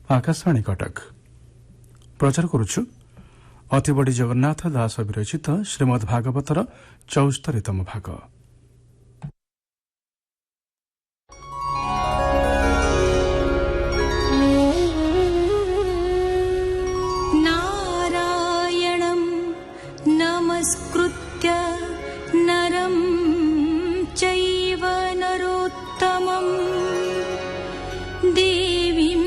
आकाशवाणी कटक प्रचार करुछु अतिबड़ी जगन्नाथ दास विरचित श्रीमद् भागवतर 74तम भाग। नारायणं नमस्कृत्य नरं चैव नरोत्तमं देवीं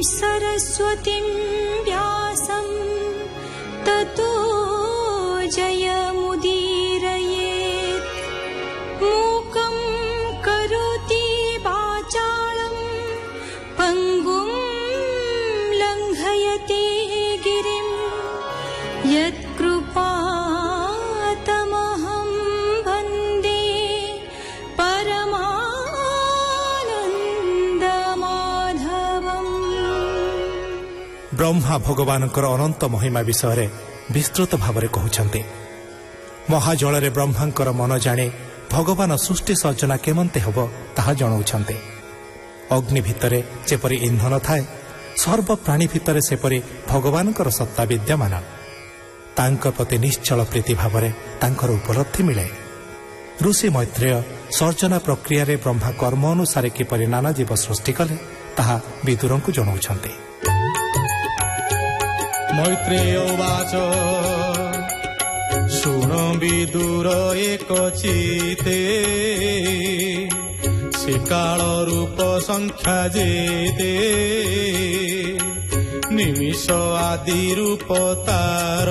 सरस्वतीं व्यासं ततो जयमुदीरयेत्। मूकं करोति वाचालं पङ्गुं लङ्घयते गिरिं यत्कृपातमहं वन्दे परमानन्दमाधवम्। ब्रह्मा भगवानଙ୍କର ଅନନ୍ତ ମହିମା ବିଷୟରେ ବିସ୍ତୃତ ଭାବରେ କହୁଛନ୍ତି। ମହାଜଳରେ ବ୍ରହ୍ମାଙ୍କର ମନ ଜାଣି ଭଗବାନ ସୃଷ୍ଟି ସର୍ଜନା କେମନ୍ତେ ହେବ ତାହା ଜଣାଉଛନ୍ତି। ଅଗ୍ନି ଭିତରେ ଯେପରି ଇନ୍ଧନ ଥାଏ, ସର୍ବପ୍ରାଣୀ ଭିତରେ ସେପରି ଭଗବାନଙ୍କର ସତ୍ତା ବିଦ୍ୟମାନ। ତାଙ୍କ ପ୍ରତି ନିଶ୍ଚଳ ପ୍ରୀତି ଭାବରେ ତାଙ୍କର ଉପଲବ୍ଧି ମିଳେ। ଋଷି ମୈତ୍ରେୟ ସର୍ଜନା ପ୍ରକ୍ରିୟାରେ ବ୍ରହ୍ମା କର୍ମ ଅନୁସାରେ କିପରି ନାନା ଜୀବ ସୃଷ୍ଟି କଲେ ତାହା ବିଦୁରଙ୍କୁ ଜଣାଉଛନ୍ତି। ମୈତ୍ରେୟ ବାଚ ଶୁଣ ବିଦୁର ଏକ ଚିତେ, ସେ କାଳ ରୂପ ସଂଖ୍ୟା ଯେତେ, ନିମିଷ ଆଦି ରୂପ ତାର,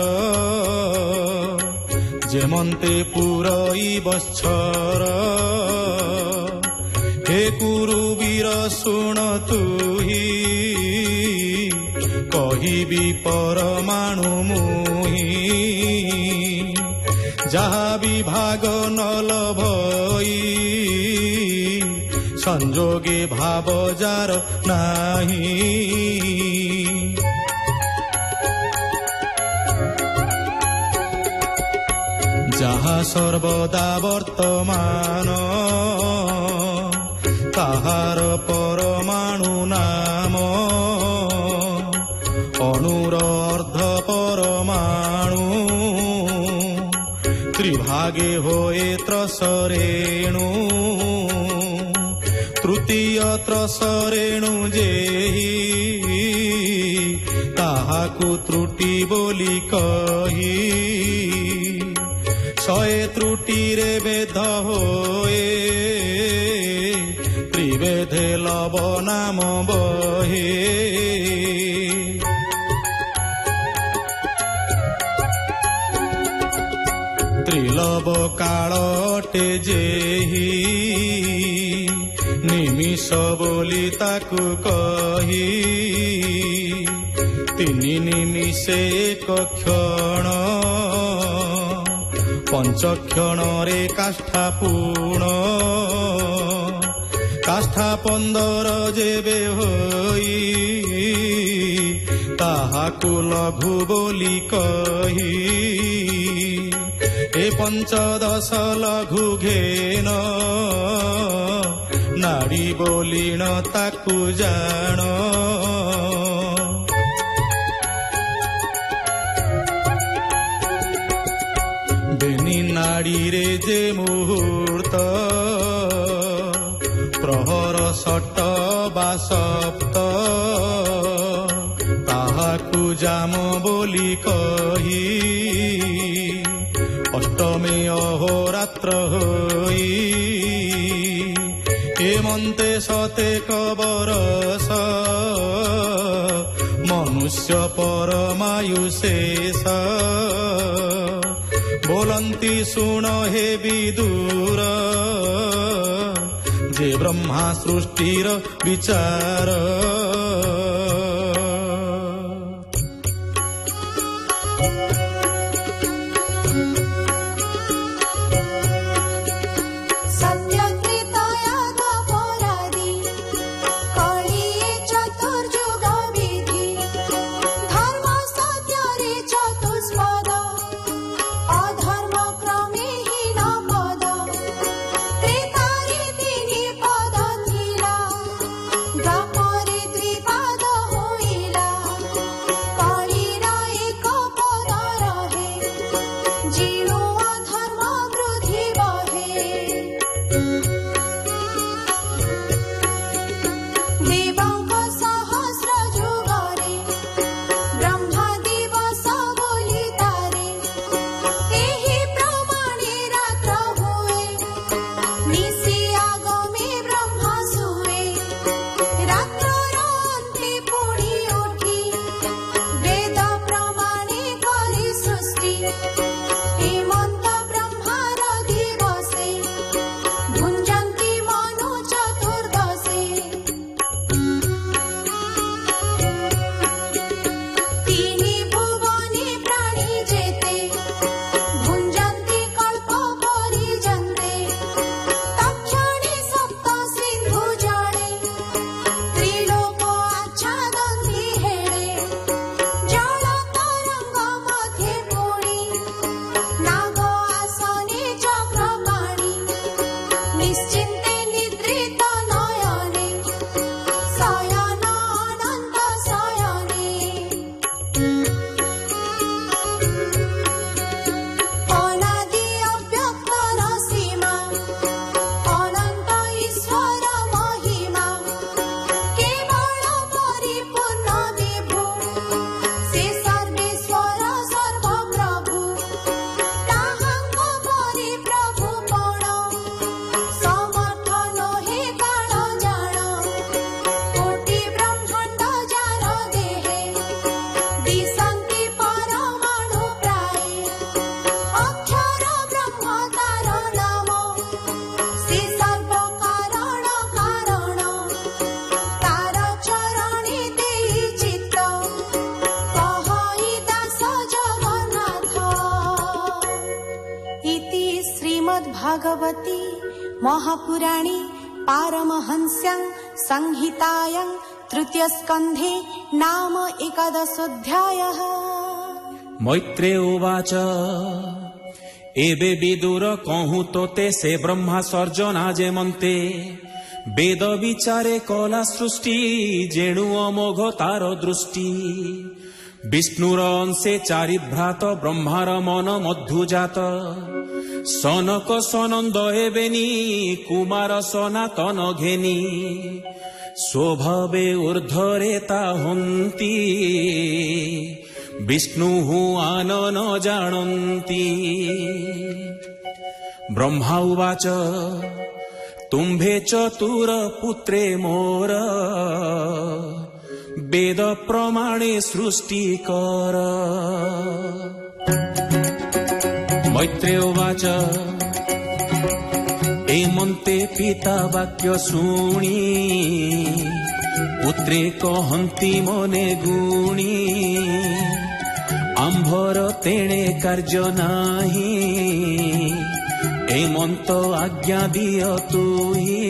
ଯେମନ୍ତେ ପୁରଇ ବତ୍ସର। ହେ କୁରୁ ବୀର ଶୁଣ ତୁହି, କହିବି ପରମାଣୁ ମୁହିଁ। ଯାହା ବିଭାଗ ନଲ ଭଇ, ସଂଯୋଗେ ଭାବ ଯାର ନାହିଁ। ଯାହା ସର୍ବଦା ବର୍ତ୍ତମାନ, ତାହାର ପରମାଣୁ ନାମ। ଅଣୁର ଅର୍ଦ୍ଧ ପରମାଣୁ, ତ୍ରିଭାଗେ ହୋଏ ତ୍ରସରେଣୁ। ତୃତୀୟ ତ୍ରସରେଣୁ ଯେହି, ତାହାକୁ ତ୍ରୁଟି ବୋଲି କହି। ଶହେ ତ୍ରୁଟିରେ ବେଦ ହୋଏ, ତ୍ରିବେଧେ ଲବ ନାମ ବହେ। ତ୍ରିଲବ କାଳ ଅଟେ ଯେହି, ନିମିଷ ବୋଲି ତାକୁ କହି। ତିନି ନିମିଷେ ଏକ କ୍ଷଣ, ପଞ୍ଚକ୍ଷଣରେ କାଷ୍ଠା ପୂର୍ଣ୍ଣ। କାଷ୍ଠା 15 ଯେବେ ହୋଇ, ତାହାକୁ ଲଘୁ ବୋଲି କହି। ଏ 15 ଲଘୁ ଘେନ, ନାଡ଼ି ବୋଲିଣ ତାକୁ ଜାଣ। ବେନି ନାଡ଼ିରେ ଯେ ମୁହୂର୍ତ୍ତ, ପ୍ରହର ଷଟ ବା ସପ୍ତ, ତାହାକୁ ଜାମ ବୋଲି କହି। ଅଷ୍ଟମୀ ଅହୋରାତ୍ର ହୋଇ, ହେମନ୍ତେ ଶତେକ ବରଷ, ମନୁଷ୍ୟ ପରମାୟୁ ଶେଷ। ବୋଲନ୍ତି ଶୁଣ ହେ ବିଦୁର, ଯେ ବ୍ରହ୍ମା ସୃଷ୍ଟିର ବିଚାର। Pari श्रीमद्भागवती महापुराणे पारमहंस्यां संहितायां तृतीयस्कन्धे नाम 11 मैत्रेय उवाच एबे विदुर कहूँ तोते से ब्रह्मा सर्जना जे मन्ते वेद विचारे कला सृष्टि जेणु अमोघ तार दृष्टि विष्णुर अंशे चारि भ्रात ब्रह्मार मन मध्युजात सनक सनंद हेबेनी कुमार सनातन घेनी स्वभावे ऊर्ध्वरे ता हन्ति विष्णु आनन जानन्ति ब्रह्मा उवाच तुम्भे चतुर पुत्रे मोर वेद प्रमाणे सृष्टि कर मैत्रेय उवाच एमन्ते पिता वाक्य शुणी पुत्रे कहन्ति मने गुणी आंभर तेणे कार्य नाही एमंत आज्ञा दिय तुही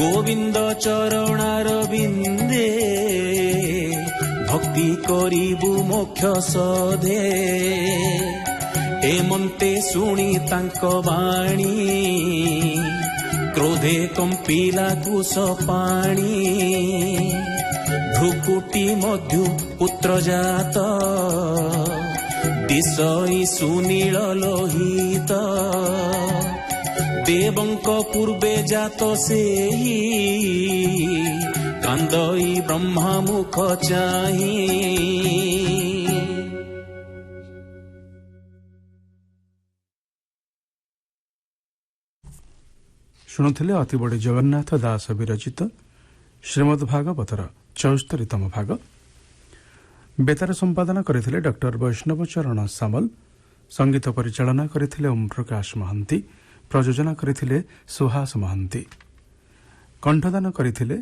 गोविंद चरणारविंदे भक्ति करिबु मोक्ष सधे एमंते शुणी तांक बाणी क्रोधे कंपिला कुश पाणी भ्रुकुटी मध्यु पुत्र जात दिशई सुनील लोहित देवंक पूर्वे जात सेही कांदई ब्रह्मा मुख चाही ଶୁଣୁଥିଲେ ଅତିବଡ଼ି ଜଗନ୍ନାଥ ଦାସ ବିରଚିତ ଶ୍ରୀମଦ୍ ଭାଗବତର 74ତମ ଭାଗ। ବେତାର ସମ୍ପାଦନା କରିଥିଲେ ଡକ୍ଟର ବୈଷ୍ଣବ ଚରଣ ସାମଲ, ସଙ୍ଗୀତ ପରିଚାଳନା କରିଥିଲେ ଓମ୍ ପ୍ରକାଶ ମହାନ୍ତି, ପ୍ରଯୋଜନା କରିଥିଲେ ସୁହାସ ମହାନ୍ତି, କଣ୍ଠଦାନ କରିଥିଲେ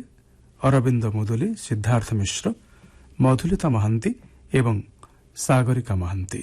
ଅରବିନ୍ଦ ମୁଦୁଲି, ସିଦ୍ଧାର୍ଥ ମିଶ୍ର, ମଧୁଲିତା ମହାନ୍ତି ଏବଂ ସାଗରିକା ମହାନ୍ତି।